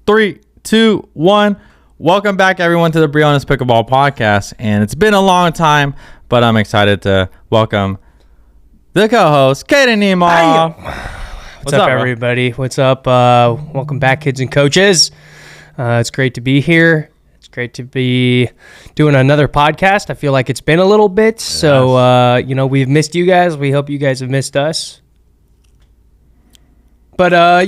3, 2, 1. Welcome back, everyone, to the Briones Pickleball Podcast. And it's been a long time, but I'm excited to welcome the co-host, Caden Nemo. What's up, everybody? What's up? Welcome back, kids and coaches. It's great to be here. It's great to be doing another podcast. I feel like it's been a little bit. Yes. So, we've missed you guys. We hope you guys have missed us. But,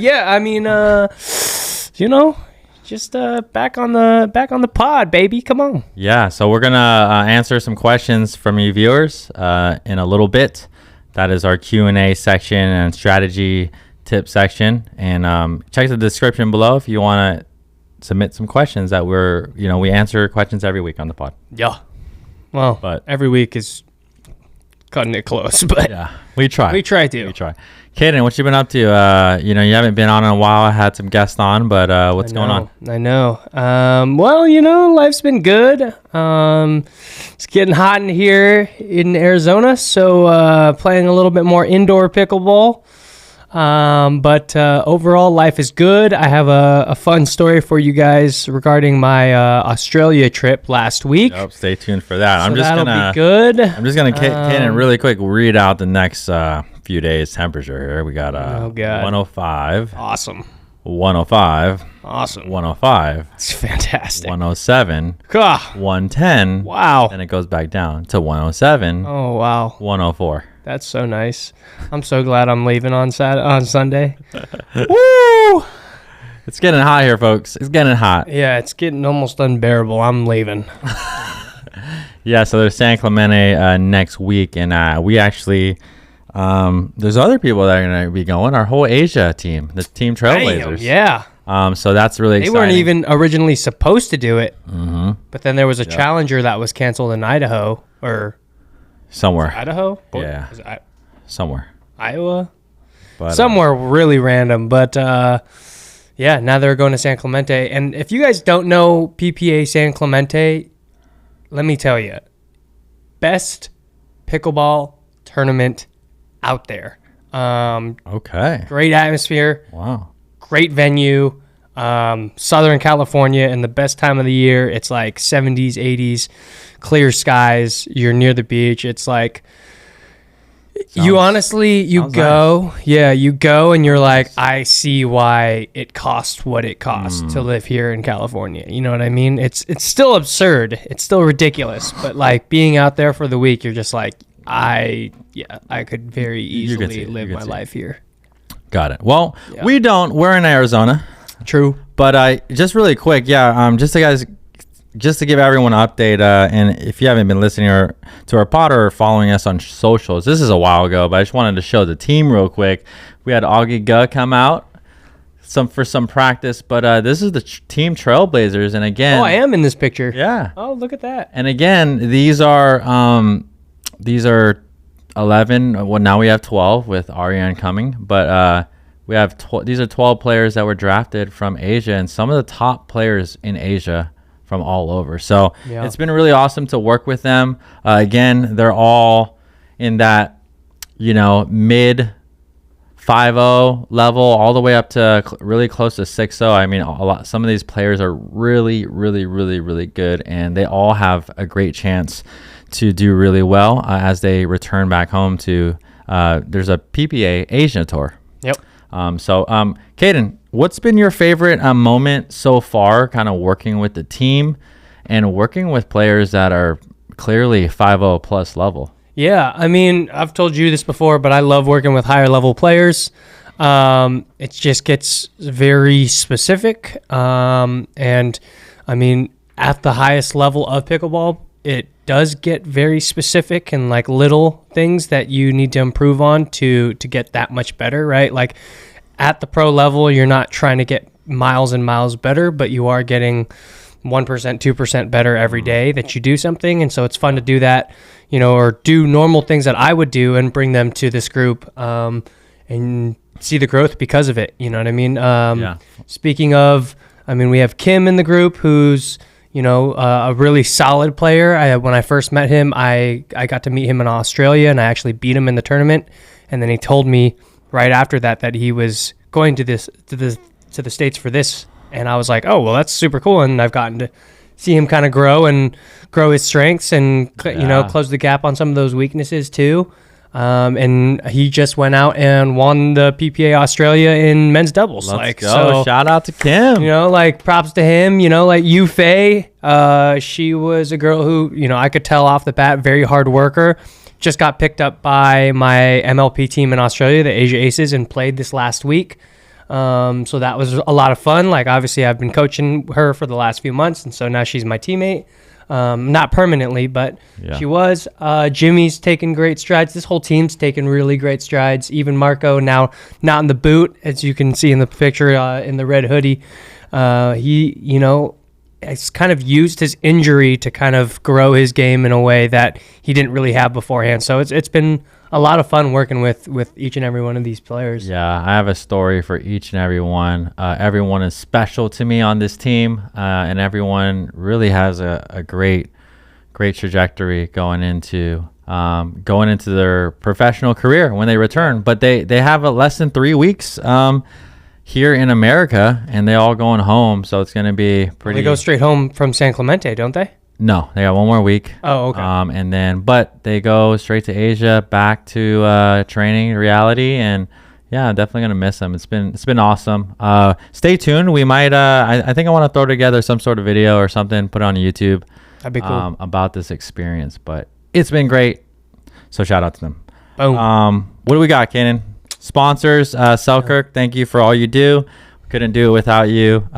just back on the pod, baby. Come on. Yeah, so we're going to answer some questions from you viewers in a little bit. That is our Q&A section and strategy tip section. And check the description below if you want to submit some questions that we answer questions every week on the pod. Yeah. Well, but every week is cutting it close, but yeah, we try. We try to. Caden, what you been up to? You haven't been on in a while. I had some guests on, but what's going on? I know. Life's been good. It's getting hot in here in Arizona, so playing a little bit more indoor pickleball. But overall, life is good. I have a fun story for you guys regarding my Australia trip last week. Yep, stay tuned for that. So that'll be good. I'm just gonna Caden really quick read out the next few days temperature here. We got 105. Awesome. 105. Awesome. 105. It's fantastic. 107. 110. Wow. And it goes back down to 107. Oh wow. 104. That's so nice. I'm so glad I'm leaving on Sunday. Woo! It's getting hot here, folks. It's getting hot. Yeah, it's getting almost unbearable. I'm leaving. Yeah, so there's San Clemente next week, and we actually there's other people that are going to be going. Our whole Asia team, the Team Trailblazers. Damn, yeah. So that's really exciting. They weren't even originally supposed to do it, but then there was a Yep. challenger that was canceled in Idaho or somewhere. Idaho? Yeah. Somewhere. Iowa? But, somewhere really random. But, now they're going to San Clemente. And if you guys don't know PPA San Clemente, let me tell you, best pickleball tournament out there. Okay. Great atmosphere. Wow. Great venue. Southern California, and the best time of the year. It's like 70s, 80s, clear skies. You're near the beach. It's like you go, nice. Yeah, you go and you're like, I see why it costs what it costs to live here in California. You know what I mean? It's still absurd. It's still ridiculous. But like being out there for the week, you're just like, I could very easily live my life here. Got it. Well, we don't. We're in Arizona. True. But just really quick, just to give everyone an update, and if you haven't been listening to our pod or following us on socials, this is a while ago, but I just wanted to show the team real quick. We had Augie Guh come out for some practice, but this is the Team Trailblazers, and again, I am in this picture. Yeah. Oh, look at that. And again, these are 11. Well, now we have 12 with Ariane coming, but we have these are 12 players that were drafted from Asia, and some of the top players in Asia from all over. So It's been really awesome to work with them. Again, they're all in that mid 5-0 level, all the way up to really close to 6-0. I mean, some of these players are really, really, really, really good, and they all have a great chance to do really well as they return back home to there's a PPA Asia tour. Yep. Caden, what's been your favorite moment so far, kind of working with the team and working with players that are clearly 5-0 plus level? Yeah, I mean, I've told you this before, but I love working with higher level players. It just gets very specific. And I mean, at the highest level of pickleball, it does get very specific and like little things that you need to improve on to get that much better, right? Like at the pro level, you're not trying to get miles and miles better, but you are getting 1%, 2% better every day that you do something. And so it's fun to do that, or do normal things that I would do and bring them to this group and see the growth because of it. You know what I mean? Speaking of, we have Kim in the group who's, a really solid player. When I first met him, I got to meet him in Australia, and I actually beat him in the tournament. And then he told me right after that he was going to the States for this And I was like, oh, well, that's super cool. And I've gotten to see him kind of grow his strengths and, close the gap on some of those weaknesses too. And he just went out and won the PPA Australia in men's doubles. Let's go. So, shout out to Kim. Props to him. Yu Fei, she was a girl who, I could tell off the bat, very hard worker. Just got picked up by my MLP team in Australia, the Asia Aces, and played this last week. So that was a lot of fun. Like, obviously, I've been coaching her for the last few months, and so now she's my teammate. Not permanently, but she was. Jimmy's taken great strides. This whole team's taken really great strides. Even Marco, now not in the boot, as you can see in the picture in the red hoodie. He, has kind of used his injury to kind of grow his game in a way that he didn't really have beforehand. So it's been a lot of fun working with each and every one of these players. Yeah, I have a story for each and every one. Everyone is special to me on this team, and everyone really has a great trajectory going into their professional career when they return. But they have a less than 3 weeks here in America, and they all going home. So it's going to be pretty. They go straight home from San Clemente, don't they? No, they got one more week. Oh, okay. But they go straight to Asia, back to training reality, and yeah, I'm definitely gonna miss them. It's been awesome. Stay tuned. We might. I think I want to throw together some sort of video or something, put it on YouTube. That'd be cool. About this experience, but it's been great. So shout out to them. Boom. What do we got, Caden? Sponsors, Selkirk. Thank you for all you do. Couldn't do it without you.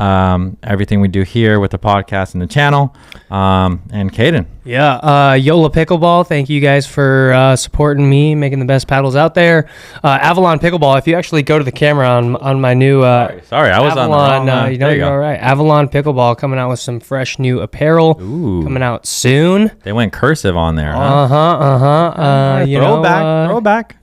Everything we do here with the podcast and the channel. And Caden. Yeah. Joola Pickleball. Thank you guys for supporting me, making the best paddles out there. Avalon Pickleball. If you actually go to the camera on my new... Sorry, I was Avalon, on the wrong... you're all right. Avalon Pickleball coming out with some fresh new apparel. Ooh. Coming out soon. They went cursive on there, huh? Throwback.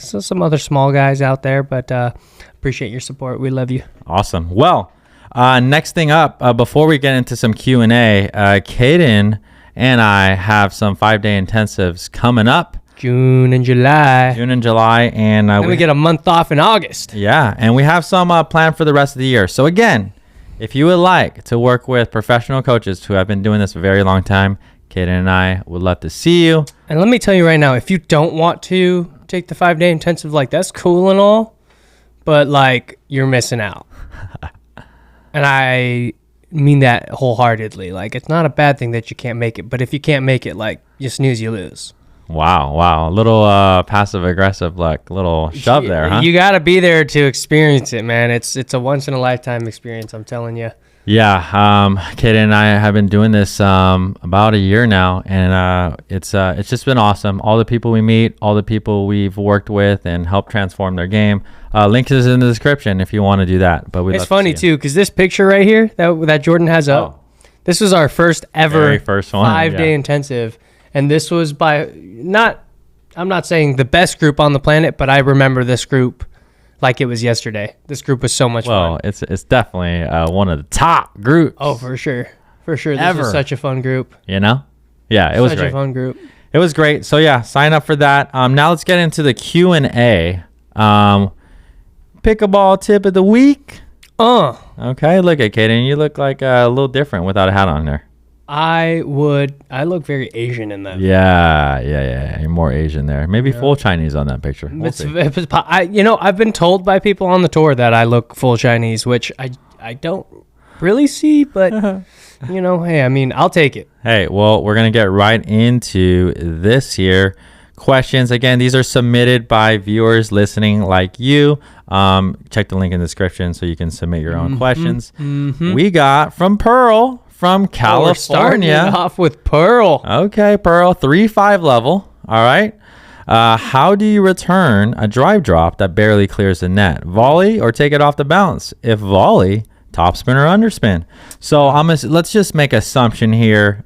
So some other small guys out there, but... appreciate your support. We love you. Awesome. Well, next thing up, before we get into some Q&A, Caden and I have some 5-day intensives coming up. June and July. And then we get a month off in August. Yeah, and we have some planned for the rest of the year. So again, if you would like to work with professional coaches who have been doing this a very long time, Caden and I would love to see you. And let me tell you right now, if you don't want to take the 5-day intensive, that's cool and all. But, you're missing out. And I mean that wholeheartedly. It's not a bad thing that you can't make it. But if you can't make it, you snooze, you lose. Wow. A little passive-aggressive, little shove there, huh? You got to be there to experience it, man. It's a once-in-a-lifetime experience, I'm telling you. Yeah, Caden and I have been doing this about a year now, and it's just been awesome. All the people we meet, all the people we've worked with and helped transform their game. Link is in the description if you want to do that. But it's funny too, because this picture right here that Jordan has up, this was our first ever very first one, 5-day intensive, and this was by I'm not saying the best group on the planet, but I remember this group like it was yesterday. This group was so much fun. Well, it's definitely one of the top groups. Oh, for sure. This was such a fun group. Yeah, it was such great. A fun group. It was great. So yeah, sign up for that. Now let's get into the Q&A. Pickleball tip of the week. Okay, look at Caden. You look like a little different without a hat on there. I look very Asian in that. Yeah. You're more Asian there. Maybe full Chinese on that picture. I've been told by people on the tour that I look full Chinese, which I don't really see, but hey, I'll take it. Hey, well, we're going to get right into this here. Questions. Again, these are submitted by viewers listening like you. Check the link in the description so you can submit your own questions. We got from Pearl from California. We're starting off with Pearl. Okay, Pearl, 3-5 level. All right. How do you return a drive drop that barely clears the net? Volley or take it off the bounce? If volley, topspin or underspin? So let's just make assumption here.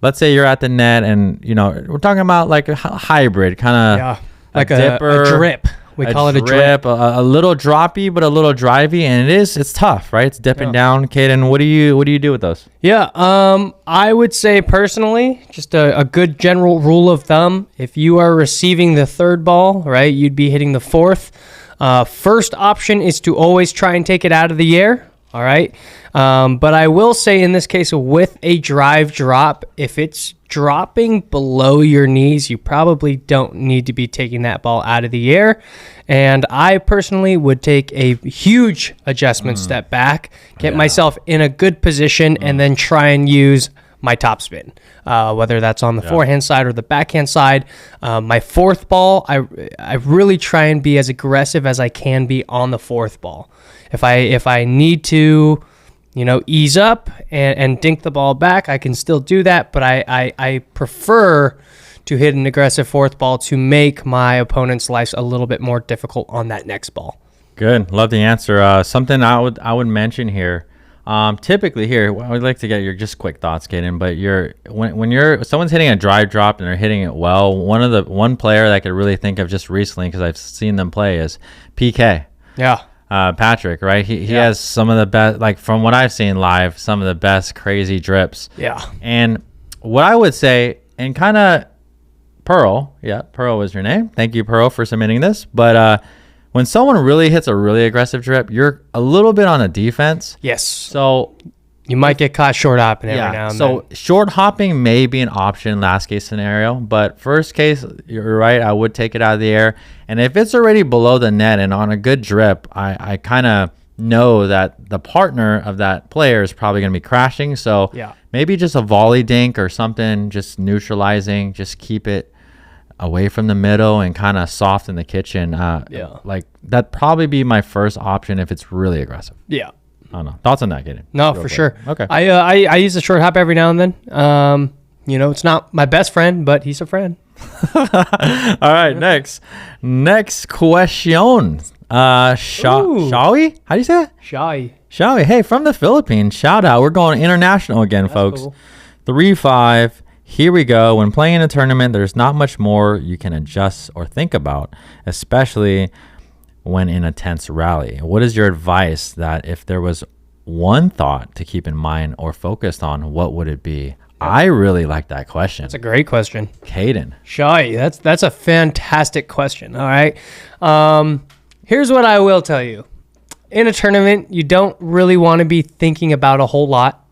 Let's say you're at the net and, we're talking about like a hybrid kind of like a drip. We call it a drip. A little droppy, but a little drivey. And it's tough, right? It's dipping down. Caden, what do you do with those? Yeah. I would say personally, just a good general rule of thumb, if you are receiving the third ball, right, you'd be hitting the fourth. First option is to always try and take it out of the air. All right. But I will say in this case, with a drive drop, if it's dropping below your knees, you probably don't need to be taking that ball out of the air. And I personally would take a huge adjustment step back, get myself in a good position, and then try and use my top spin, whether that's on the forehand side or the backhand side. My fourth ball, I really try and be as aggressive as I can be on the fourth ball. If I need to, ease up and dink the ball back, I can still do that, but I prefer to hit an aggressive fourth ball to make my opponent's life a little bit more difficult on that next ball. Good. Love the answer. Something I would mention here. Typically here, I would like to get your just quick thoughts, Caden, but when someone's hitting a drive drop and they're hitting it well, one player that I could really think of just recently, because I've seen them play, is PK. Yeah. Patrick, right? He has some of the best, like from what I've seen live, some of the best crazy drips. Yeah. And what I would say, and kind of Pearl was your name. Thank you, Pearl, for submitting this. But when someone really hits a really aggressive drip, you're a little bit on the defense. Yes. So you might get caught short hopping every now and then. So short hopping may be an option last case scenario, but first case, you're right, I would take it out of the air. And if it's already below the net and on a good drip, I kind of know that the partner of that player is probably going to be crashing. So maybe just a volley dink or something, just neutralizing, just keep it away from the middle and kind of soft in the kitchen. Like that'd probably be my first option if it's really aggressive. Yeah. I don't know. Thoughts on that, Caden? No, for sure. Okay. I use the short hop every now and then. It's not my best friend, but he's a friend. All right, next question. Shawi? How do you say that? Shawi. Hey, from the Philippines. Shout out. We're going international again, folks. Cool. 3-5. Here we go. When playing in a tournament, there's not much more you can adjust or think about, especially when in a tense rally. What is your advice that if there was one thought to keep in mind or focused on, what would it be? I really like that question. That's a great question. Caden. Shy, that's a fantastic question. All right. Here's what I will tell you. In a tournament, you don't really want to be thinking about a whole lot.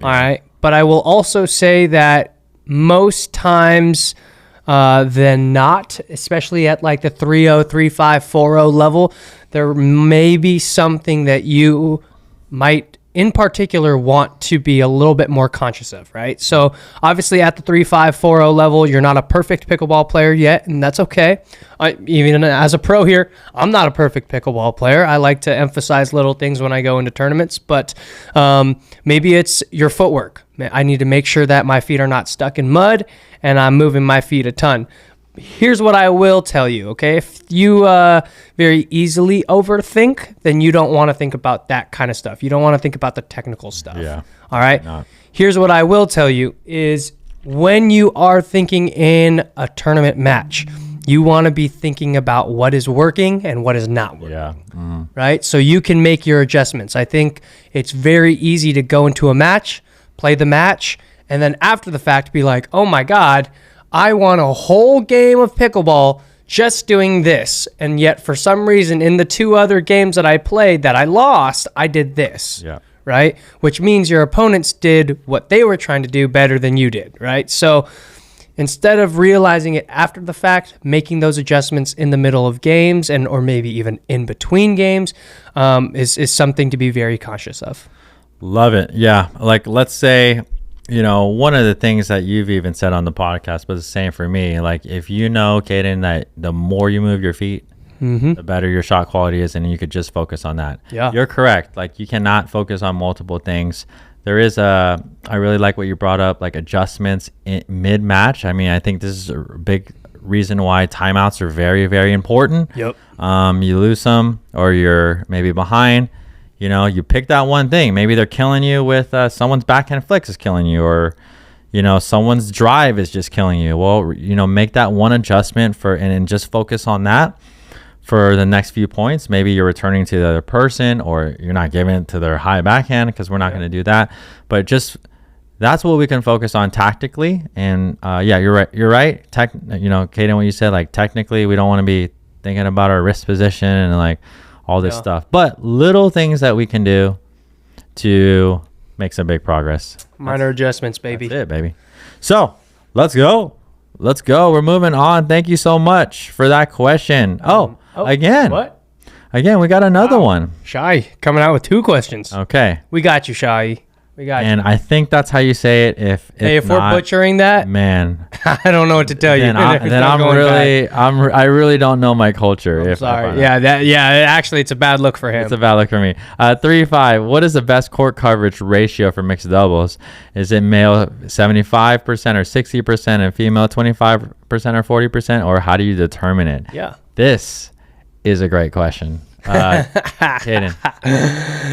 All right. But I will also say that most times than not, especially at like the 3-0, 3-5, 4-0 level, there may be something that you might in particular want to be a little bit more conscious of, right? So obviously at the 3-5, 4-0 level, you're not a perfect pickleball player yet, and that's okay. Even as a pro here, I'm not a perfect pickleball player. I like to emphasize little things when I go into tournaments, but maybe it's your footwork. I need to make sure that my feet are not stuck in mud and I'm moving my feet a ton. Here's what I will tell you, okay? If you very easily overthink, then you don't want to think about that kind of stuff. You don't want to think about the technical stuff. Yeah. All right? Here's what I will tell you is when you are thinking in a tournament match, you want to be thinking about what is working and what is not working. Yeah. Mm-hmm. Right? So you can make your adjustments. I think it's very easy to go into a match, play the match, and then after the fact be like, oh my God, I won a whole game of pickleball just doing this. And yet for some reason in the two other games that I played that I lost, I did this. Yeah. Right? Which means your opponents did what they were trying to do better than you did. Right? So instead of realizing it after the fact, making those adjustments in the middle of games and or maybe even in between games is something to be very conscious of. Love it. Yeah. Like, let's say, one of the things that you've even said on the podcast, but it's the same for me. Like, if you know, Caden, that the more you move your feet, the better your shot quality is, and you could just focus on that. Yeah. You're correct. Like, you cannot focus on multiple things. There is I really like what you brought up, like adjustments in mid-match. I mean, I think this is a big reason why timeouts are very, very important. Yep. You lose some or you're maybe behind. You pick that one thing. Maybe they're killing you with someone's backhand flicks is killing you, or someone's drive is just killing you. Well, make that one adjustment and just focus on that for the next few points. Maybe you're returning to the other person, or you're not giving it to their high backhand, because we're not going to do that. But just that's what we can focus on tactically. And you're right. Caden, what you said, like technically, we don't want to be thinking about our wrist position and like all this stuff. But little things that we can do to make some big progress. Minor adjustments, baby. That's it, baby. So let's go. We're moving on. Thank you so much for that question. Again. What? Again, we got another one. Shy coming out with 2 questions. Okay. We got you, Shy. We got you. And I think that's how you say it. If we're butchering that, man, I don't know what to tell you. I really don't know my culture. I'm sorry. Actually, it's a bad look for him. It's a bad look for me. 3-5. What is the best court coverage ratio for mixed doubles? Is it male 75% or 60% and female 25% or 40%, or how do you determine it? Yeah. This is a great question. Caden.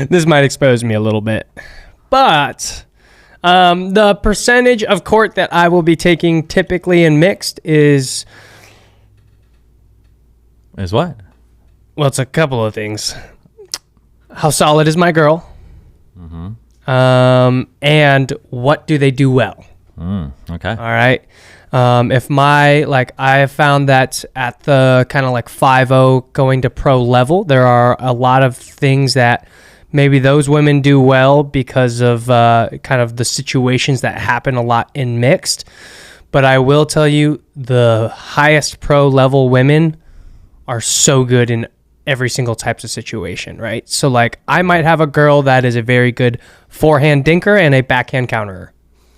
This might expose me a little bit. But the percentage of court that I will be taking typically in mixed is what? Well, it's a couple of things. How solid is my girl? Mm-hmm. And what do they do well? Okay. All right. I have found that at the kind of like 5-0 going to pro level, there are a lot of things that maybe those women do well because of kind of the situations that happen a lot in mixed. But I will tell you, the highest pro level women are so good in every single types of situation, right? So like I might have a girl that is a very good forehand dinker and a backhand counterer.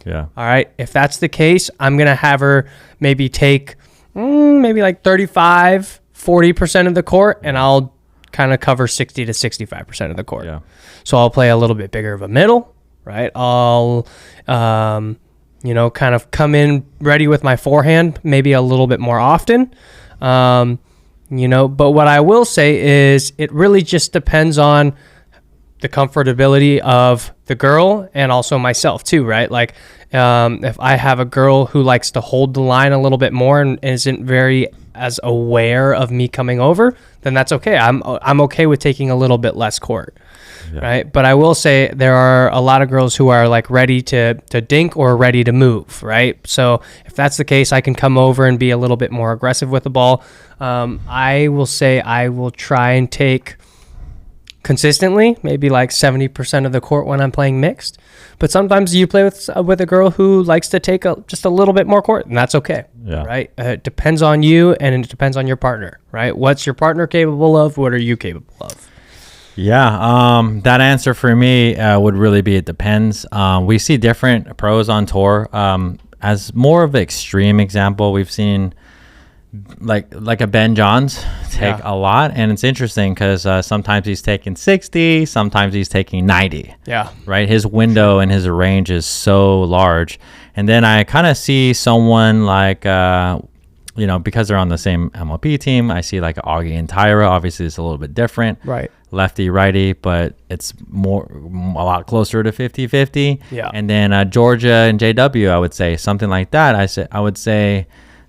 Yeah. All right. If that's the case, I'm going to have her maybe take maybe like 35, 40% of the court, and I'll kind of cover 60 to 65% of the court. Yeah. So I'll play a little bit bigger of a middle, right? I'll, kind of come in ready with my forehand, maybe a little bit more often. But what I will say is it really just depends on the comfortability of the girl and also myself too, right? Like, if I have a girl who likes to hold the line a little bit more and isn't very as aware of me coming over, then that's okay. I'm okay with taking a little bit less court, right? But I will say there are a lot of girls who are like ready to dink or ready to move, right? So if that's the case, I can come over and be a little bit more aggressive with the ball. I will say I will try and take consistently, maybe like 70% of the court when I'm playing mixed. But sometimes you play with a girl who likes to take just a little bit more court, and that's okay, right? It depends on you, and it depends on your partner, right? What's your partner capable of? What are you capable of? Yeah, that answer for me would really be it depends. We see different pros on tour. As more of an extreme example, we've seen like a Ben Johns take a lot, and it's interesting because sometimes he's taking 60, sometimes he's taking 90. Yeah, right. His window and his range is so large, and then I kind of see someone like because they're on the same MLP team. I see like Augie and Tyra. Obviously, it's a little bit different, right? Lefty righty, but it's a lot closer to 50-50. Yeah, and then Georgia and JW, I would say something like that. I would say.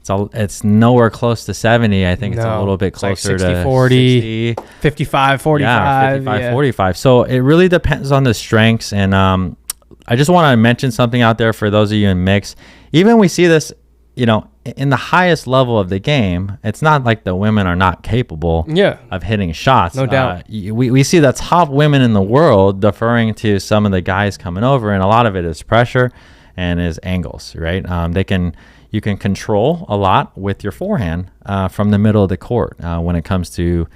It's nowhere close to 70. I think it's a little bit closer like 60, to 40, 60. 55, 45. Yeah, 55, 45. So it really depends on the strengths. And I just want to mention something out there for those of you in mix. Even we see this, in the highest level of the game, it's not like the women are not capable of hitting shots. No doubt. We see the top women in the world deferring to some of the guys coming over, and a lot of it is pressure and is angles, right? You can control a lot with your forehand from the middle of the court when it comes to,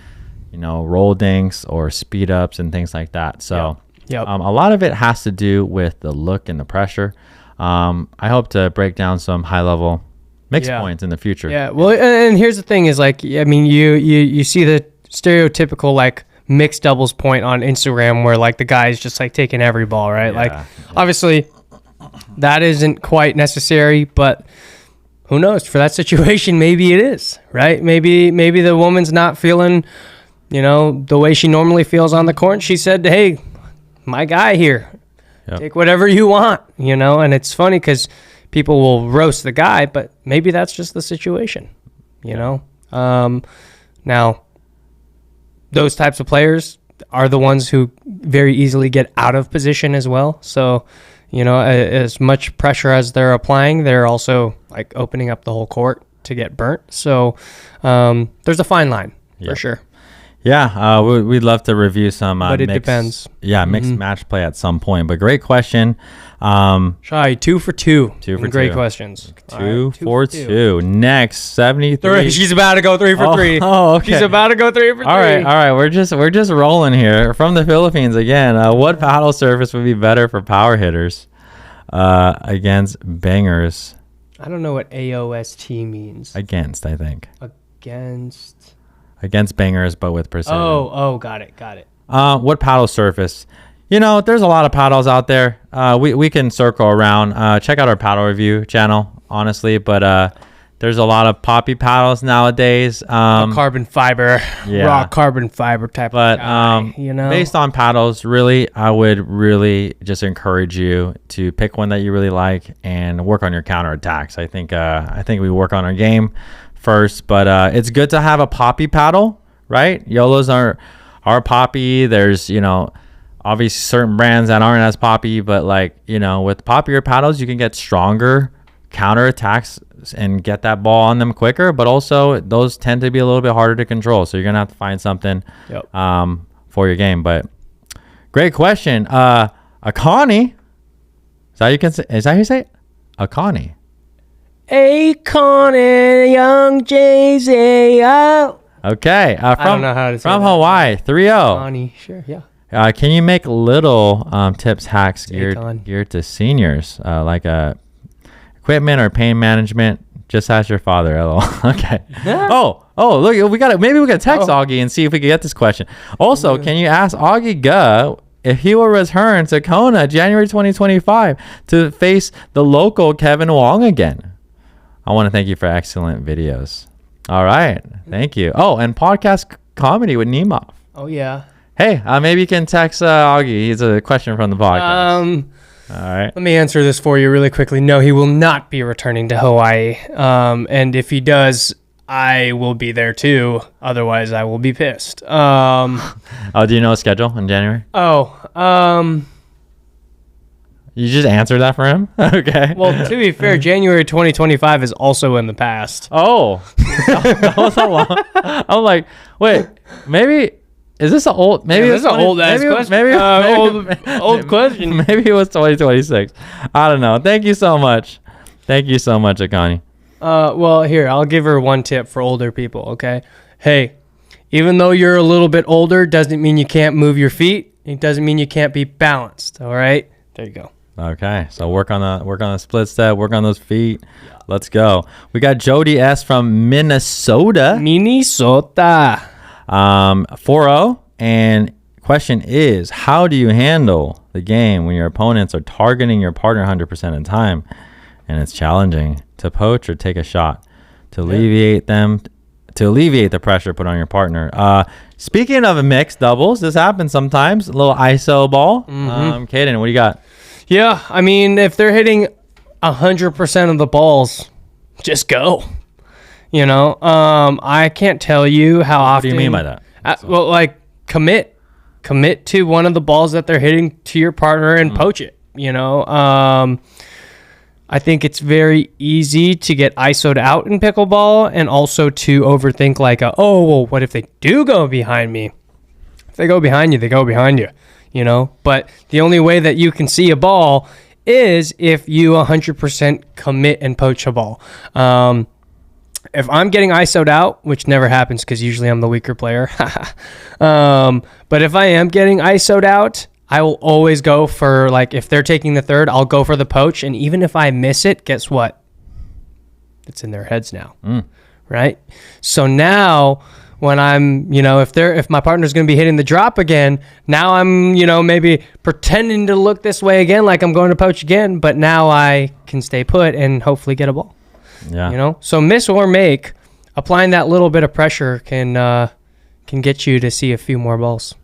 roll dinks or speed ups and things like that. So a lot of it has to do with the look and the pressure. I hope to break down some high level mix points in the future. Yeah. Well, and here's the thing is like, I mean, you see the stereotypical like mixed doubles point on Instagram where like the guy's just like taking every ball, right? Obviously that isn't quite necessary, but who knows? For that situation, maybe it is, right? Maybe the woman's not feeling, the way she normally feels on the court. And she said, "Hey, my guy here, take whatever you want," And it's funny because people will roast the guy, but maybe that's just the situation, Now, those types of players are the ones who very easily get out of position as well. So. As much pressure as they're applying, they're also like opening up the whole court to get burnt. So there's a fine line, for sure. Yeah, we'd love to review some. But it depends. Yeah, mixed match play at some point. But great question. Shy, 2 for 2. 2 for great 2. Questions. Two for 2. Next, 73. She's about to go 3 for 3. Oh, okay. She's about to go 3 for 3. All right. We're just rolling here from the Philippines again. What paddle surface would be better for power hitters against bangers? I don't know what AOST means. Against, I think. Against bangers, but with precision. Oh, got it. What paddle surface? There's a lot of paddles out there. We can circle around. Check out our paddle review channel, honestly. But there's a lot of poppy paddles nowadays. Carbon fiber, raw carbon fiber type of guy, based on paddles, really, I would really just encourage you to pick one that you really like and work on your counterattacks. I think we work on our game first, but it's good to have a poppy paddle, right? YOLOs are poppy. There's obviously certain brands that aren't as poppy, but with poppier paddles you can get stronger counterattacks and get that ball on them quicker, but also those tend to be a little bit harder to control, so you're gonna have to find something for your game. But great question. Akani, is that how you say it? Akani. Akani, young Jay-Z. Okay. I don't know how to say from that. Hawaii, 3-0. Akani, sure, yeah. Can you make little tips, hacks geared to seniors, like equipment or pain management? Just ask your father. LOL. Okay. Oh, look, maybe we got to text Augie and see if we can get this question. Also, can you ask Augie Guh if he will return to Kona January 2025 to face the local Kevin Wong again? I want to thank you for excellent videos. All right. Thank you. Oh, and podcast comedy with Nemov. Oh, yeah. Hey, maybe you can text Augie. He's a question from the podcast. All right. Let me answer this for you really quickly. No, he will not be returning to Hawaii. And if he does, I will be there too. Otherwise, I will be pissed. Do you know a schedule in January? You just answered that for him? Okay. Well, to be fair, January 2025 is also in the past. Oh. That was a long. I'm like, wait, maybe... Is this an old? Maybe it's an old ass question. Old question. Maybe it was 2026. I don't know. Thank you so much, Akani. Well, here, I'll give her one tip for older people. Okay. Hey, even though you're a little bit older, doesn't mean you can't move your feet. It doesn't mean you can't be balanced. All right. There you go. Okay. So work on the split step. Work on those feet. Yeah. Let's go. We got Jody S from Minnesota. 4-0, and question is, how do you handle the game when your opponents are targeting your partner 100% of the time and it's challenging to poach or take a shot to alleviate the pressure put on your partner? Speaking of a mixed doubles, this happens sometimes. A little ISO ball. Caden, what do you got? Yeah, I mean, if they're hitting 100% of the balls, just go. I can't tell you how often. What do you mean by that? Well, commit to one of the balls that they're hitting to your partner and poach it. I think it's very easy to get ISO'd out in pickleball, and also to overthink what if they do go behind me? If they go behind you, they go behind you. But the only way that you can see a ball is if you 100% commit and poach a ball. If I'm getting ISO'd out, which never happens because usually I'm the weaker player, but if I am getting ISO'd out, I will always go for, if they're taking the third, I'll go for the poach. And even if I miss it, guess what? It's in their heads now, right? So now when I'm, if my partner's going to be hitting the drop again, now I'm, maybe pretending to look this way again, like I'm going to poach again, but now I can stay put and hopefully get a ball. Yeah. So miss or make, applying that little bit of pressure can get you to see a few more balls.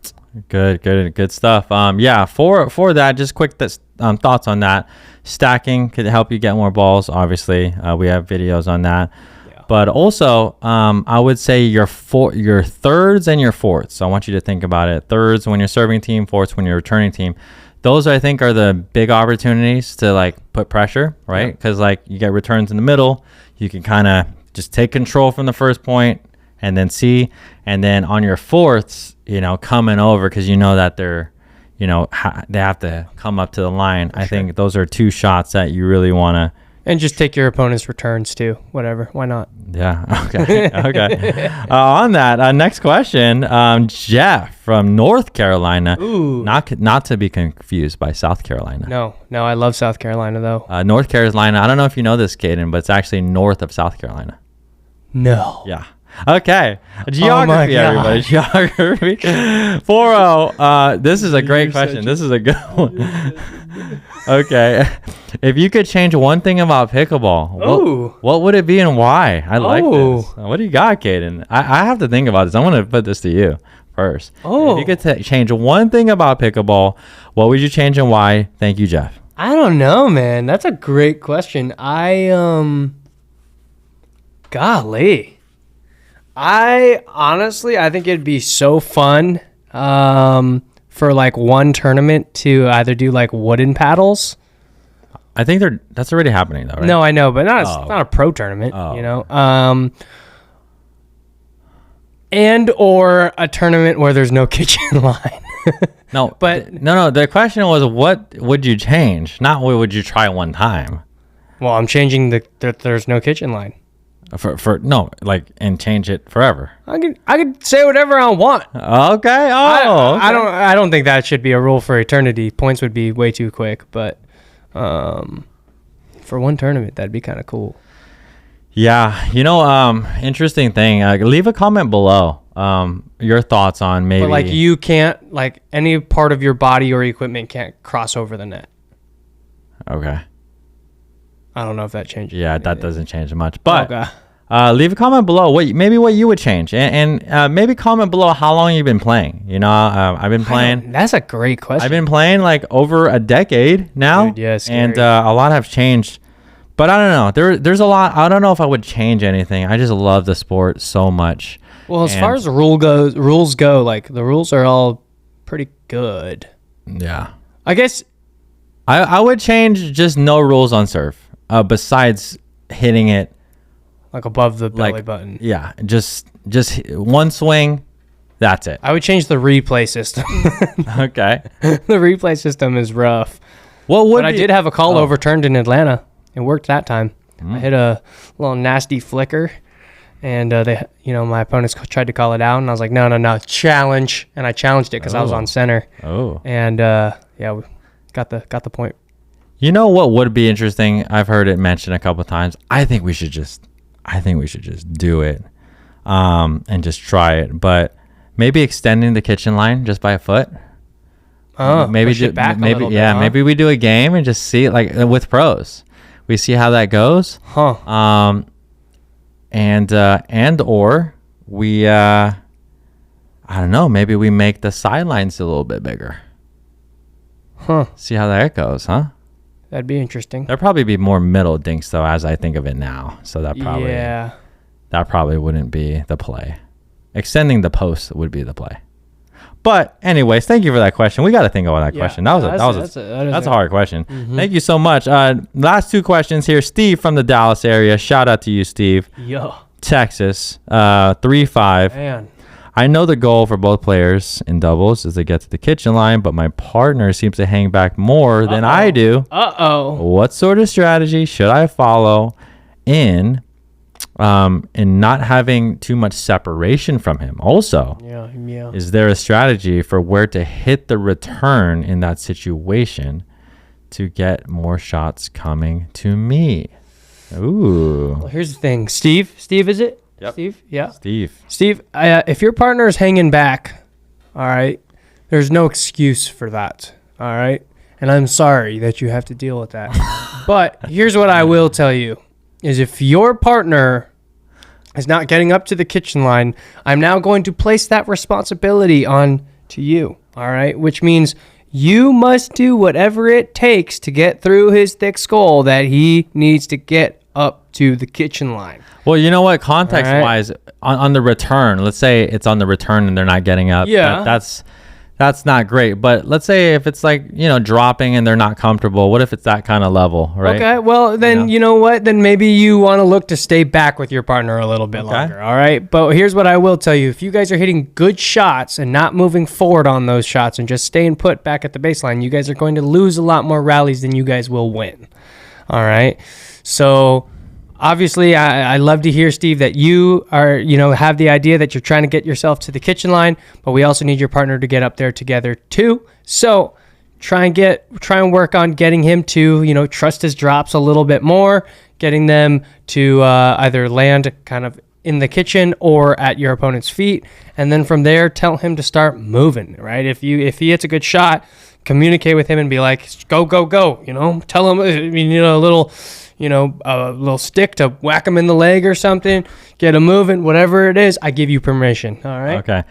Good stuff. For that, just quick thoughts on that. Stacking could help you get more balls. Obviously, we have videos on that. Yeah. But also, I would say your thirds and your fourths. So I want you to think about it. Thirds when you're serving team, fourths when you're returning team. Those, I think, are the big opportunities to put pressure, right? Because you get returns in the middle, you can kind of just take control from the first point, and then C, and then on your fourths, coming over because you know that they're, they have to come up to the line. I think those are 2 shots that you really want to. And just take your opponent's returns too. Whatever. Why not? Yeah. Okay. Okay. On that, next question, Jeff from North Carolina. Ooh. Not to be confused by South Carolina. No, I love South Carolina though. North Carolina. I don't know if you know this, Caden, but it's actually north of South Carolina. No. Yeah. Okay. Geography, everybody. Geography. 4-0. This is a great question. This is a good one. Okay. If you could change one thing about pickleball, what would it be and why? I like this. What do you got, Caden? I have to think about this. I want to put this to you first. If you could change one thing about pickleball, what would you change and why? Thank you, Jeff. I don't know, man. That's a great question. Golly. I think it'd be so fun for like one tournament to either do like wooden paddles. I think that's already happening though, right? No, I know, but not a pro tournament, and or a tournament where there's no kitchen line. No, but no. The question was, what would you change? Not what would you try one time. Well, I'm changing there's no kitchen line. And change it forever. I could say whatever I want. Okay. Okay. I don't think that should be a rule for eternity. Points would be way too quick, but for one tournament, that'd be kind of cool. Yeah. Interesting thing. Leave a comment below. Your thoughts on maybe. But you can't, any part of your body or equipment can't cross over the net. Okay. I don't know if that changes. Yeah, that doesn't change much. But leave a comment below what you would change, and maybe comment below how long you've been playing. I've been playing. That's a great question. I've been playing over a decade now. Dude, yes, and a lot have changed. But I don't know. There's a lot. I don't know if I would change anything. I just love the sport so much. Well, as far as the rules go, the rules are all pretty good. Yeah. I guess I would change just no rules on serve. Besides hitting it above the belly button. Yeah, just one swing, that's it. I would change the replay system. Okay. The replay system is rough. I did have a call overturned in Atlanta. It worked that time. I hit a little nasty flicker, and my opponents tried to call it out, and I was like, no, challenge, and I challenged it because I was on center. And we got the point. You know what would be interesting? I've heard it mentioned a couple of times. I think we should just do it, and just try it. But maybe extending the kitchen line just by a foot. Maybe push it back a little bit, huh? Maybe we do a game and just see it with pros. We see how that goes. And or we I don't know. Maybe we make the sidelines a little bit bigger. See how that goes, huh? That'd be interesting. There'd probably be more middle dinks though, as I think of it now. So that probably wouldn't be the play. Extending the post would be the play. But anyways, thank you for that question. We got to think about that question. That's a hard question. Mm-hmm. Thank you so much. Last 2 questions here. Steve from the Dallas area. Shout out to you, Steve. Yo. Texas. 3-5. Man. I know the goal for both players in doubles is to get to the kitchen line, but my partner seems to hang back more than I do. What sort of strategy should I follow in not having too much separation from him? Also, is there a strategy for where to hit the return in that situation to get more shots coming to me? Ooh. Well, here's the thing. Steve, is it? Yep. Steve? Yeah. Steve, if your partner is hanging back, all right, there's no excuse for that, all right? And I'm sorry that you have to deal with that. But here's what I will tell you, is if your partner is not getting up to the kitchen line, I'm now going to place that responsibility on to you, all right? Which means you must do whatever it takes to get through his thick skull that he needs to get up to the kitchen line. Well, you know what? Context-wise, on the return, let's say it's on the return and they're not getting up. Yeah. that's not great. But let's say if it's like, dropping and they're not comfortable, what if it's that kind of level, right? Okay, well, then you know what? Then maybe you want to look to stay back with your partner a little bit longer, all right? But here's what I will tell you. If you guys are hitting good shots and not moving forward on those shots and just staying put back at the baseline, you guys are going to lose a lot more rallies than you guys will win, all right? So obviously, I love to hear, Steve, that you are, have the idea that you're trying to get yourself to the kitchen line, but we also need your partner to get up there together too. So try and work on getting him to, trust his drops a little bit more, getting them to either land kind of in the kitchen or at your opponent's feet. And then from there, tell him to start moving, right? If he hits a good shot, communicate with him and be like, go, go, go, tell him, a little stick to whack him in the leg or something, get him moving, whatever it is, I give you permission. All right. Okay.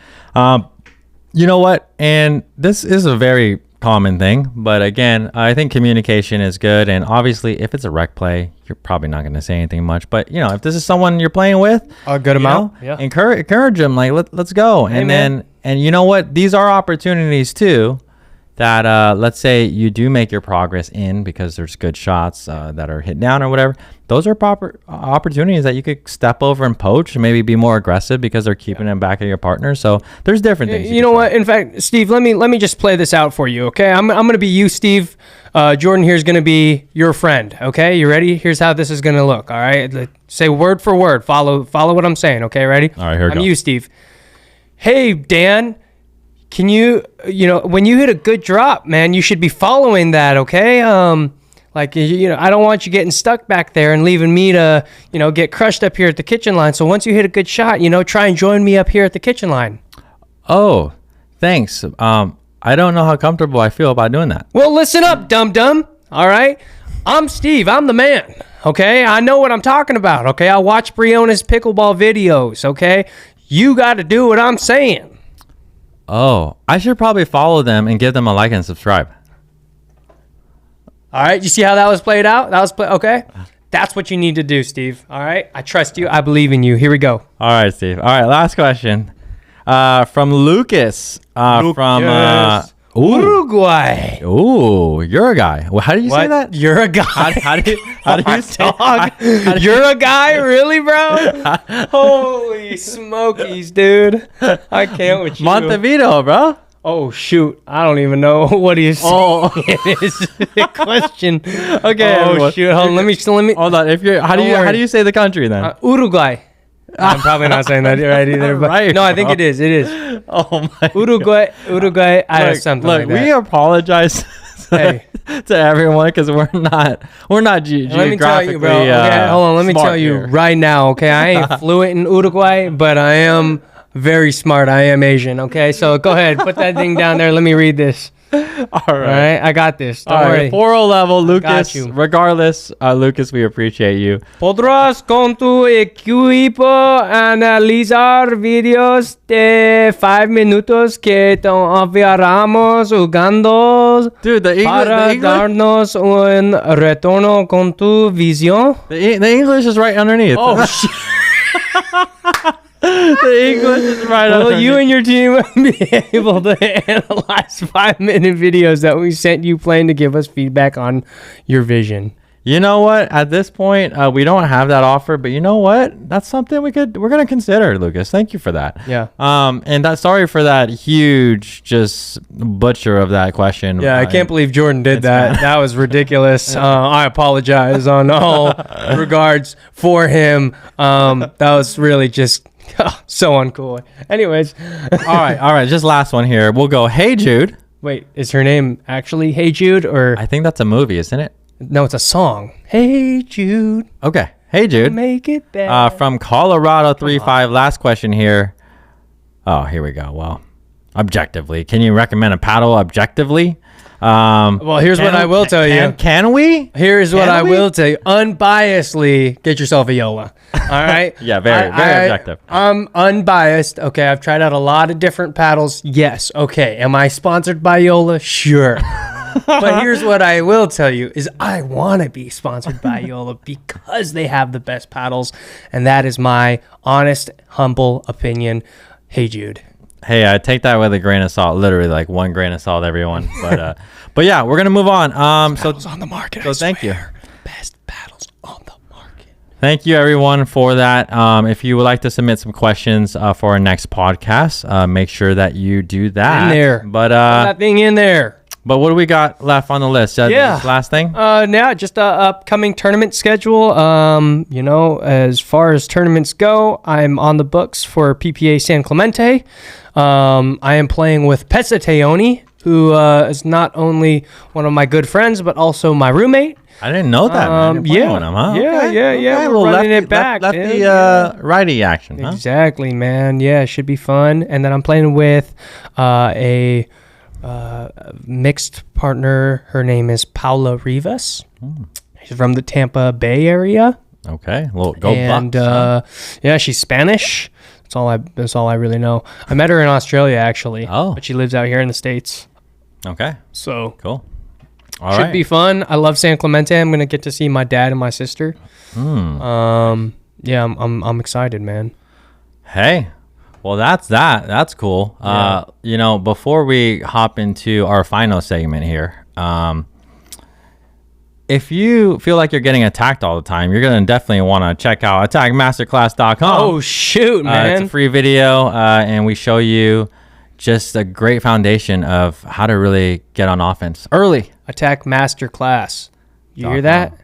You know what? And this is a very common thing, but again, I think communication is good. And obviously if it's a rec play, you're probably not going to say anything much, but if this is someone you're playing with a good amount, encourage them, like, let's go. Hey, and man. and you know what? These are opportunities too, that let's say you do make your progress in because there's good shots that are hit down or whatever. Those are proper opportunities that you could step over and poach and maybe be more aggressive because they're keeping them back at your partner. So there's different things. You know what? In fact, Steve, let me just play this out for you, okay? I'm going to be you, Steve. Jordan here's going to be your friend, okay? You ready? Here's how this is going to look, all right? Say word for word. Follow what I'm saying, okay? Ready? All right, here we go. I'm you, Steve. Hey, Dan. Can you, when you hit a good drop, man, you should be following that, okay? I don't want you getting stuck back there and leaving me to, get crushed up here at the kitchen line. So once you hit a good shot, try and join me up here at the kitchen line. Oh, thanks. I don't know how comfortable I feel about doing that. Well, listen up, dum-dum, all right? I'm Steve. I'm the man, okay? I know what I'm talking about, okay? I watch Briones pickleball videos, okay? You got to do what I'm saying. Oh, I should probably follow them and give them a like and subscribe. All right, you see how that was played out? Okay. That's what you need to do, Steve. All right, I trust you. I believe in you. Here we go. All right, Steve. All right, last question. From Lucas. From Uruguay. Ooh, you're a guy. Well, how do you say that? You're a guy. How do you say? You're a guy, really, bro? Holy smokies, dude! I can't with you. Montevideo, bro. Oh shoot! I don't even know what he's saying. Oh, it is a question. Okay. Oh everyone. shoot! Hold on. Let me. Hold on. How do you say the country then? Uruguay. I'm probably not saying that right either, but right, no, I think it is. It is. Oh my. Uruguay. Something like that. We apologize to everyone because we're not geographically. Let me tell you, bro. Okay, hold on. Let me tell you right now. Okay, I ain't fluent in Uruguay, but I am very smart. I am Asian. Okay, so go ahead, put that thing down there. Let me read this. All right, I got this. Don't all worry. Right, 4-0 level, Lucas. Got you. Regardless, Lucas, we appreciate you. Podrás con tu equipo analizar videos de 5 minutos que te enviaremos jugando. Dude, para darnos un retorno con tu visión. The English is right underneath. Oh shit. The English is right underneath. Well, you and your team will be able to analyze 5-minute videos that we sent you playing to give us feedback on your vision. You know what? At this point, we don't have that offer, but you know what? That's something we're gonna consider, Lucas. Thank you for that. Yeah. And sorry for that huge just butcher of that question. Yeah, I can't believe Jordan did that. That was ridiculous. I apologize on all regards for him. That was really just so uncool. Anyways. All right. Just last one here. We'll go, Hey Jude. Wait, is her name actually Hey Jude or? I think that's a movie, isn't it? No, it's a song. Hey Jude. Okay. Hey Jude. Make it better. From Colorado 35. Last question here. Oh, here we go. Well, objectively, can you recommend a paddle objectively? Well, here's what I will tell you. Can we? Here's what I will tell you. Unbiasedly, get yourself a Joola. All right? Yeah, very objective. I'm unbiased. Okay, I've tried out a lot of different paddles. Yes. Okay. Am I sponsored by Joola? Sure. But here's what I will tell you is I want to be sponsored by Joola because they have the best paddles. And that is my honest, humble opinion. Hey, Jude. Hey, I take that with a grain of salt. Literally, like 1 grain of salt, everyone. But yeah, we're gonna move on. So on the market. So thank you. Best battles on the market. Thank you, everyone, for that. If you would like to submit some questions for our next podcast, make sure that you do that. In there. But that thing in there. But what do we got left on the list? This last thing? Now just upcoming tournament schedule. As far as tournaments go, I'm on the books for PPA San Clemente. I am playing with Pezzateoni, who is not only one of my good friends, but also my roommate. I didn't know that, man. You're playing with him, huh? Yeah. We're running it back. Lefty righty action, huh? Exactly, man. Yeah, it should be fun. And then I'm playing with a mixed partner. Her name is Paula Rivas. She's from the Tampa Bay area. Okay, well, go Bucks. And she's Spanish. That's all I really know. I met her in Australia actually. Oh, but she lives out here in the States. Okay, so cool. Should be fun. I love San Clemente. I'm gonna get to see my dad and my sister. I'm excited, man. Hey. Well, that's that. That's cool. Yeah. Before we hop into our final segment here, if you feel like you're getting attacked all the time, you're going to definitely want to check out attackmasterclass.com. Oh, shoot, man. It's a free video, and we show you just a great foundation of how to really get on offense early. Attack Masterclass. You hear that?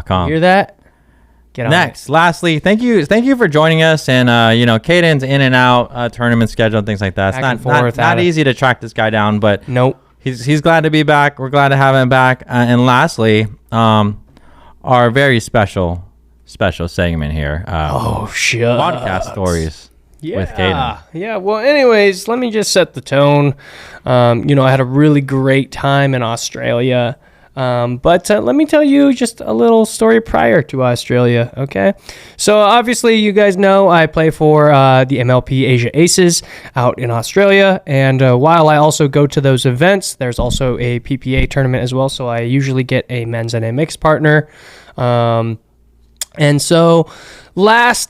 .com. You hear that? Next, lastly, thank you for joining us. And Caden's in and out tournament schedule and things like that. It's not easy to track this guy down, but nope. He's glad to be back. We're glad to have him back. And lastly, our very special segment here. Podcast stories with Caden. Yeah. Well, anyways, let me just set the tone. I had a really great time in Australia. But let me tell you just a little story prior to Australia, okay? So obviously you guys know I play for the MLP Asia Aces out in Australia, and while I also go to those events, there's also a PPA tournament as well, so I usually get a men's and a mixed partner. And so what's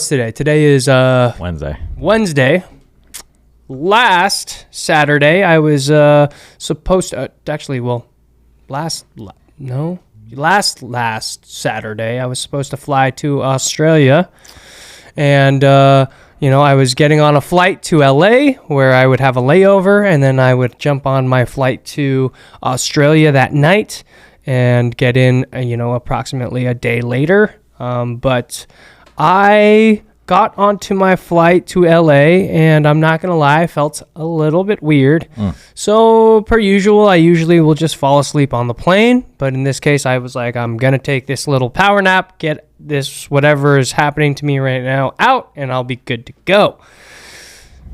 today? Today is Wednesday. Last Saturday, I was supposed to last Saturday, I was supposed to fly to Australia, and I was getting on a flight to LA where I would have a layover, and then I would jump on my flight to Australia that night and get in, approximately a day later. But I got onto my flight to LA, and I'm not going to lie, I felt a little bit weird. So, per usual, I usually will just fall asleep on the plane. But in this case, I was like, I'm going to take this little power nap, get this whatever is happening to me right now out, and I'll be good to go.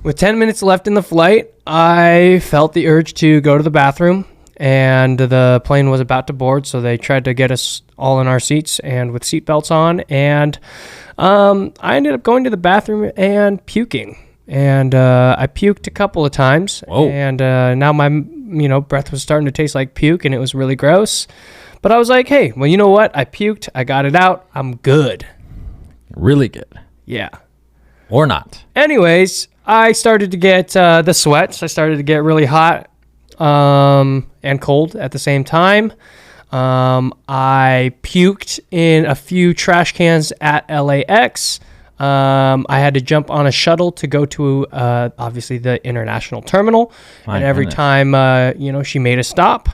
With 10 minutes left in the flight, I felt the urge to go to the bathroom. And the plane was about to board, so they tried to get us all in our seats and with seatbelts on. And I ended up going to the bathroom and puking. And I puked a couple of times. Whoa. And now my breath was starting to taste like puke, and it was really gross. But I was like, hey, well, you know what? I puked. I got it out. I'm good. Really good. Yeah. Or not. Anyways, I started to get the sweats. I started to get really hot. And cold at the same time. I puked in a few trash cans at LAX. I had to jump on a shuttle to go to, obviously, the international terminal. And every time, she made a stop,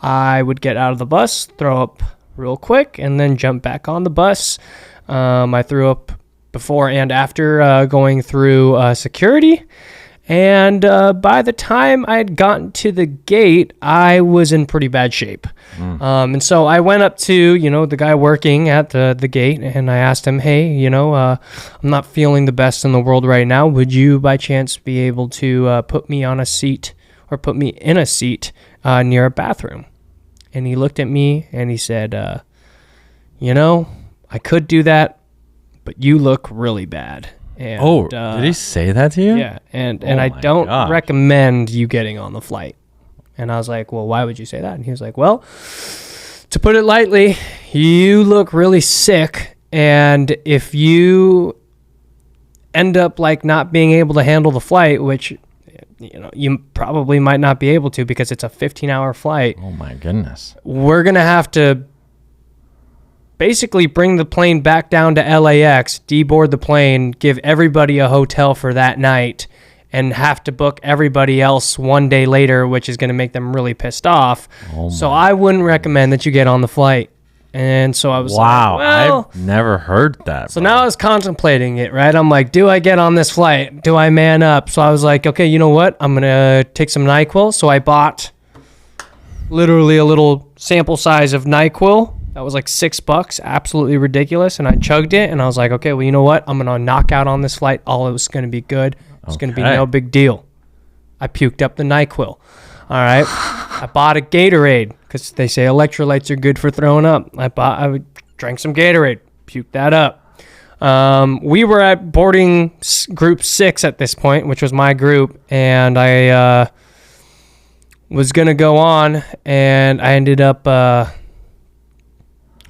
I would get out of the bus, throw up real quick, and then jump back on the bus. I threw up before and after going through security. And by the time I had gotten to the gate, I was in pretty bad shape. And so I went up to, the guy working at the gate, and I asked him, hey, I'm not feeling the best in the world right now. Would you, by chance, be able to put me on a seat or put me in a seat near a bathroom? And he looked at me, and he said, I could do that, but you look really bad. And, did he say that to you? Yeah, and I don't recommend you getting on the flight. And I was like, well, why would you say that? And he was like, well, to put it lightly, you look really sick, and if you end up like not being able to handle the flight, which you probably might not be able to because it's a 15-hour flight. Oh my goodness. We're going to have to basically bring the plane back down to LAX, deboard the plane, give everybody a hotel for that night, and have to book everybody else one day later, which is going to make them really pissed off. So I wouldn't recommend that you get on the flight. And so I was wow, like, well, I've never heard that. So now I was contemplating it, right? I'm like, do I get on this flight? Do I man up? So I was like, okay, you know what? I'm going to take some NyQuil. So I bought literally a little sample size of NyQuil. That was like $6, absolutely ridiculous. And I chugged it, and I was like, okay, well, you know what? I'm going to knock out on this flight. All it was going to be good. It's going to be no big deal. I puked up the NyQuil. All right. I bought a Gatorade because they say electrolytes are good for throwing up. I drank some Gatorade, puked that up. We were at boarding group 6 at this point, which was my group, and I was going to go on, and I ended up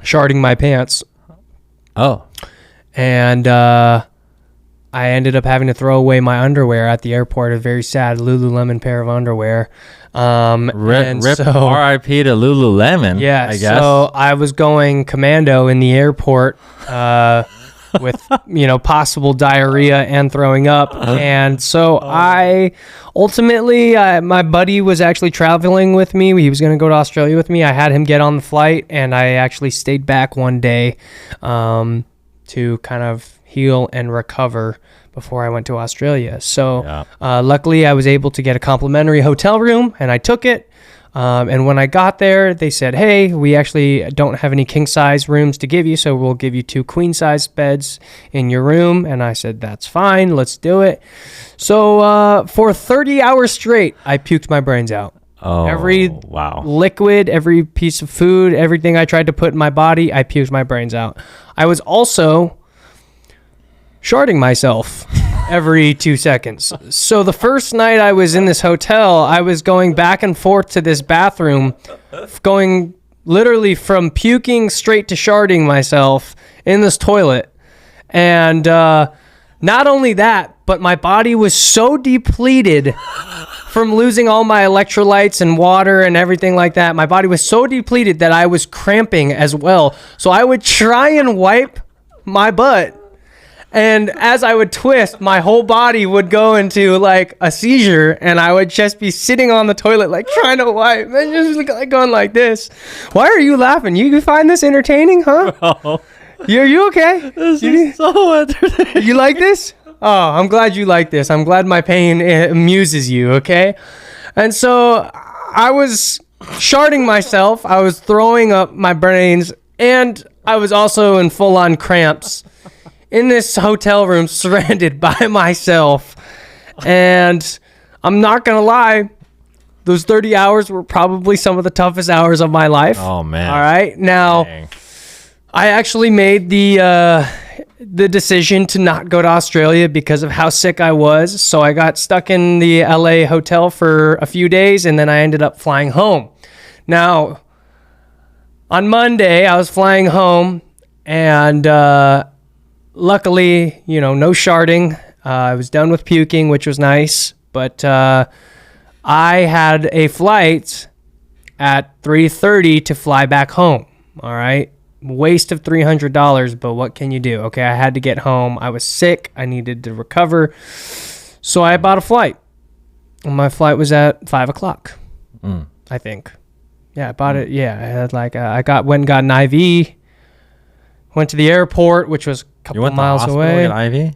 sharding my pants. Oh. And I ended up having to throw away my underwear at the airport, a very sad Lululemon pair of underwear. Rip R.I.P. to Lululemon. Yeah, I guess. So I was going commando in the airport with, possible diarrhea and throwing up. And so I ultimately, my buddy was actually traveling with me. He was going to go to Australia with me. I had him get on the flight, and I actually stayed back one day to kind of heal and recover before I went to Australia. So luckily I was able to get a complimentary hotel room, and I took it. And when I got there, they said, hey, we actually don't have any king size rooms to give you, so we'll give you 2 queen size beds in your room. And I said, that's fine, let's do it. So for 30 hours straight, I puked my brains out. Oh, every liquid, every piece of food, everything I tried to put in my body, I puked my brains out. I was also sharding myself every 2 seconds. So the first night I was in this hotel, I was going back and forth to this bathroom, going literally from puking straight to sharding myself in this toilet. And not only that, but my body was so depleted from losing all my electrolytes and water and everything like that. My body was so depleted that I was cramping as well. So I would try and wipe my butt, and as I would twist, my whole body would go into like a seizure, and I would just be sitting on the toilet like trying to wipe and just like going like this. Why are you laughing? You find this entertaining, huh? Oh. Are you okay? This is so entertaining. You like this? Oh, I'm glad you like this. I'm glad my pain amuses you, okay? And so I was sharding myself. I was throwing up my brains, and I was also in full-on cramps in this hotel room surrounded by myself. And I'm not going to lie, those 30 hours were probably some of the toughest hours of my life. Oh, man. All right. Now, dang. I actually made the decision to not go to Australia because of how sick I was. So I got stuck in the LA hotel for a few days, and then I ended up flying home. Now, on Monday, I was flying home, and luckily, no sharding. I was done with puking, which was nice. But I had a flight at 3:30 to fly back home. All right. Waste of $300, but what can you do? Okay, I had to get home. I was sick. I needed to recover. So I bought a flight. And my flight was at 5 o'clock, I think. Yeah, I bought it. Yeah, I had went and got an IV. Went to the airport, which was a couple miles away. You went to the hospital,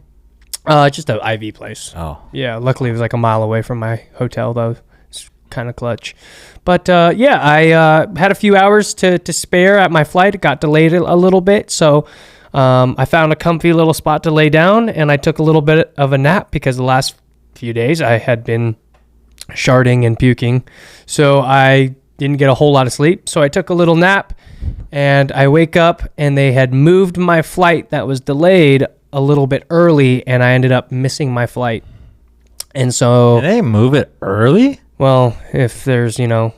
get IV? Just an IV place. Oh. Yeah, luckily it was like a mile away from my hotel, though. It's kind of clutch. But yeah, I had a few hours to spare at my flight. It got delayed a little bit, so I found a comfy little spot to lay down, and I took a little bit of a nap because the last few days I had been sharding and puking, so I didn't get a whole lot of sleep. So I took a little nap, and I wake up, and they had moved my flight that was delayed a little bit early, and I ended up missing my flight. And so did they move it early? Well, if there's, I don't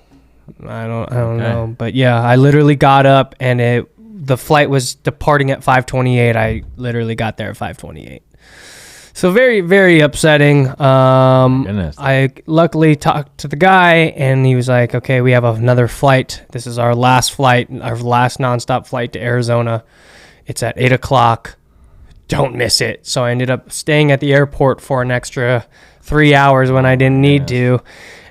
know. But yeah, I literally got up, and the flight was departing at 5:28. I literally got there at 5:28. So very, very upsetting. Goodness. I luckily talked to the guy, and he was like, okay, we have another flight. This is our last flight, our last nonstop flight to Arizona. It's at 8 o'clock. Don't miss it. So I ended up staying at the airport for an extra 3 hours when I didn't need to.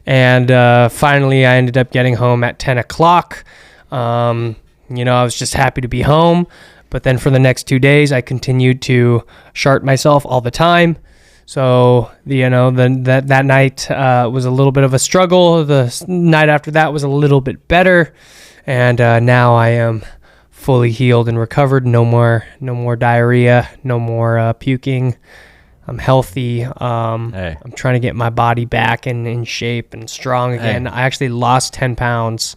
And finally, I ended up getting home at 10 o'clock. I was just happy to be home. But then for the next 2 days, I continued to shart myself all the time. So, that night was a little bit of a struggle. The night after that was a little bit better. And now I am fully healed and recovered. No more diarrhea, no more puking. I'm healthy. I'm trying to get my body back in shape and strong again. I actually lost 10 pounds,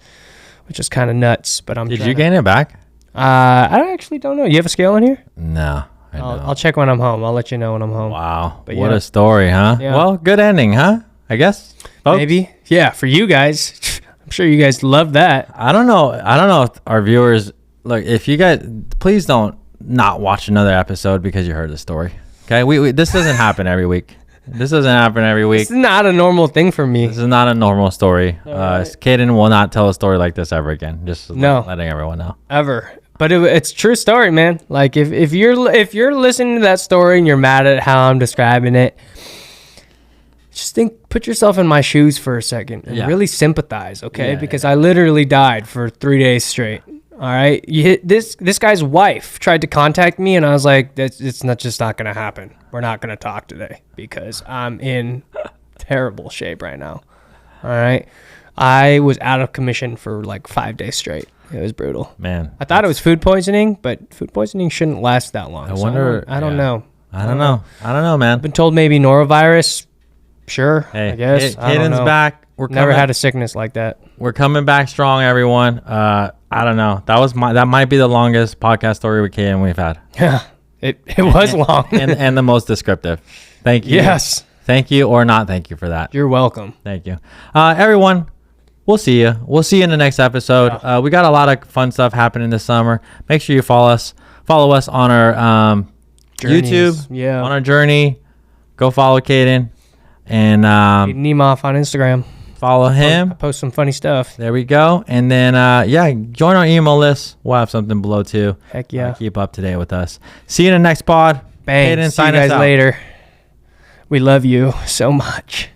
which is kind of nuts. But Did you gain it back? I actually don't know. You have a scale in here? No. I'll check when I'm home. I'll let you know when I'm home. Wow. But what a story, huh? Yeah. Well, good ending, huh? I guess. Folks? Maybe. Yeah, for you guys. I'm sure you guys love that. I don't know if our viewers, look, if you guys, please don't not watch another episode because you heard the story. Okay? We this doesn't happen every week. This doesn't happen every week. It's not a normal thing for me. This is not a normal story. Right. Caden will not tell a story like this ever again. Just letting everyone know. Ever. But it's a true story, man. Like if you're listening to that story and you're mad at how I'm describing it, just put yourself in my shoes for a second and really sympathize, okay? Because I literally died for 3 days straight. All right, this guy's wife tried to contact me, and I was like, it's not gonna happen. We're not gonna talk today because I'm in terrible shape right now. All right, I was out of commission for like 5 days straight. It was brutal, man. I thought it was food poisoning, but food poisoning shouldn't last that long. I wonder. I don't know. I don't know, man. I've been told maybe norovirus. Sure, hey, I guess. Caden's back. We're never had a sickness like that. We're coming back strong, everyone. I don't know. That might be the longest podcast story with Caden we've had. Yeah, it was long and the most descriptive. Thank you. Yes. Thank you or not thank you for that. You're welcome. Thank you. Everyone, we'll see you. We'll see you in the next episode. Yeah. We got a lot of fun stuff happening this summer. Make sure you follow us on our YouTube, on our journey. Go follow Caden. And Nemov on Instagram. Follow him. I post some funny stuff. There we go. And then, join our email list. We'll have something below too. Heck yeah. Keep up to date with us. See you in the next pod. Bang. See you guys later. We love you so much.